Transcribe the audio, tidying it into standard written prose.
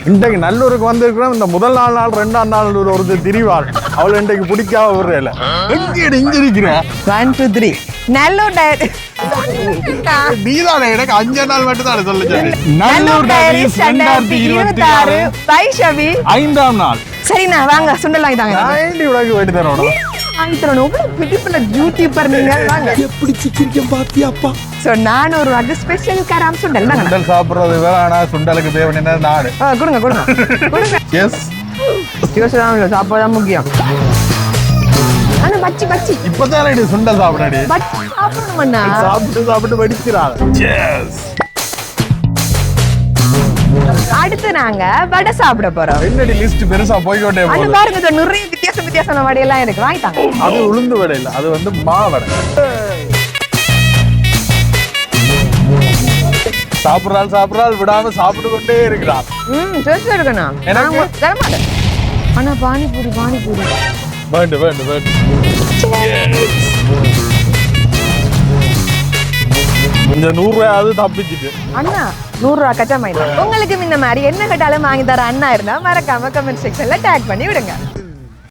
இன்றைக்கு நல்லூருக்கு வந்திருக்கிறோம். இந்த முதல் நாள் ரெண்டாம் நாள் ஒரு திரிவாள் அவள் இன்றைக்கு பிடிக்காம விடுறேன். இங்க இருக்கிறேன் 1 2 3 நல்லூர் நீதானே எனக்கு 5 நாள் மட்டும் தான் சொல்லுங்க. நல்லூர் டைரிஸ் 2026 பை ஷவி 5ஆம் நாள். சரிண்ணா வாங்க சுண்டல் வாங்கி தாங்க. நான் ஏண்டி உனக்கு வெட்டி தரணும்? வாங்கி தரணும். பிடிப்புல யூடியூபர் நீங்க வாங்க. எப்படி சிக்கிரிக்கம் பாத்தியாப்பா? சோ 400 ரூபாய்க்கு ஸ்பெஷல் கராம் சுண்டல் தாங்க. சுண்டல் சாப்பிடுறது வேற, ஆனா சுண்டலுக்கு தேவையான நாடு. கொடுங்க கொடுங்க. எஸ். யோசனை சாப்பாடு முக்கியம். ஆனா பச்சி இப்பதான் இது சுண்டல் சாப்பிடடி. பச்சி சாப்பிடணும்ண்ணா. சாப்பிட்டு வடிக்கிறாள். எஸ். அடுத்து நாங்க வடை சாப்பிட போறோம். என்னடி லிஸ்ட் பெருசா போய்க்கொண்டே அது போகுது. பாருங்க நிறைய வித்தியாசமான வடை எல்லாம் இருக்கு. வாங்கிட்டாங்க. அது உளுந்து வடை இல்ல, அது வந்து மாவடை. சாப்பிடுறாள் விடாம சாப்பிட்டு கொண்டே இருக்கிறாள். டேஸ்ட் இருக்குண்ணா. எனக்கு தர மாட்டேன். ஆனா பானிபூரி வேண்டும். இந்த 100 ரூபாயாவது தப்பிச்சுட்டு. அண்ணா 100 ரூபாய் கச்சா மைதா. உங்களுக்கு இந்த மாதிரி என்ன கேட்டாலும் வாங்கி தர அண்ணா இருந்தா மறக்காம கமெண்ட் செக்ஷன்ல டேக் பண்ணி விடுங்க.